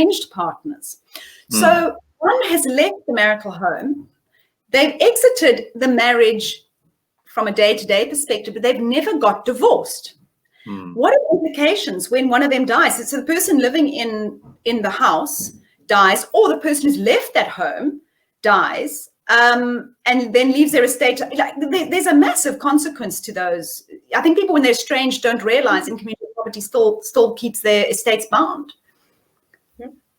estranged partners. So one has left the marital home, they've exited the marriage from a day-to-day perspective, but they've never got divorced. What are the implications when one of them dies? So the person living in the house dies, or the person who's left that home dies, and then leaves their estate. Like, there's a massive consequence to those. I think people, when they're estranged, don't realize in community property still keeps their estates bound.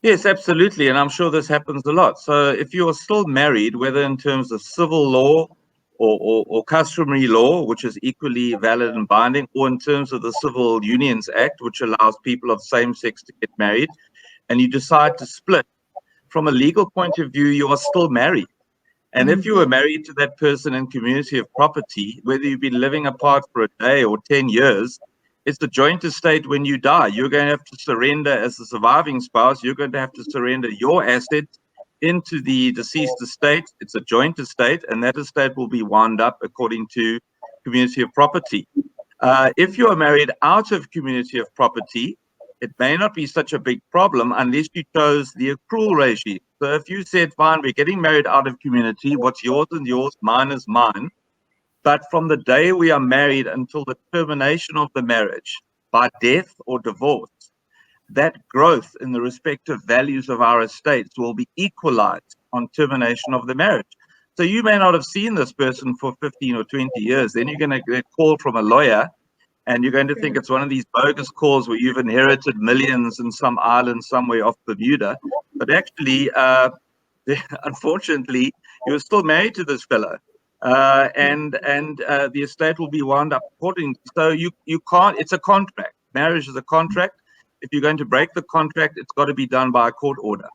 Yes, absolutely. And I'm sure this happens a lot. So if you are still married, whether in terms of civil law or customary law, which is equally valid and binding, or in terms of the Civil Unions Act, which allows people of same sex to get married, and you decide to split, from a legal point of view, you are still married. And if you were married to that person in community of property, whether you've been living apart for a day or 10 years, it's the joint estate. When you die, you're going to have to surrender, as the surviving spouse, you're going to have to surrender your assets into the deceased estate. It's a joint estate, and that estate will be wound up according to community of property. If you are married out of community of property, it may not be such a big problem unless you chose the accrual regime. So if you said, fine, we're getting married out of community, what's yours is yours, mine is mine. But from the day we are married until the termination of the marriage by death or divorce, that growth in the respective values of our estates will be equalized on termination of the marriage. So you may not have seen this person for 15 or 20 years. Then you're going to get a call from a lawyer, and you're going to think it's one of these bogus calls where you've inherited millions in some island somewhere off Bermuda. But actually, unfortunately, you're still married to this fellow. And the estate will be wound up accordingly. So you can't, it's a contract. Marriage is a contract. If you're going to break the contract, it's got to be done by a court order.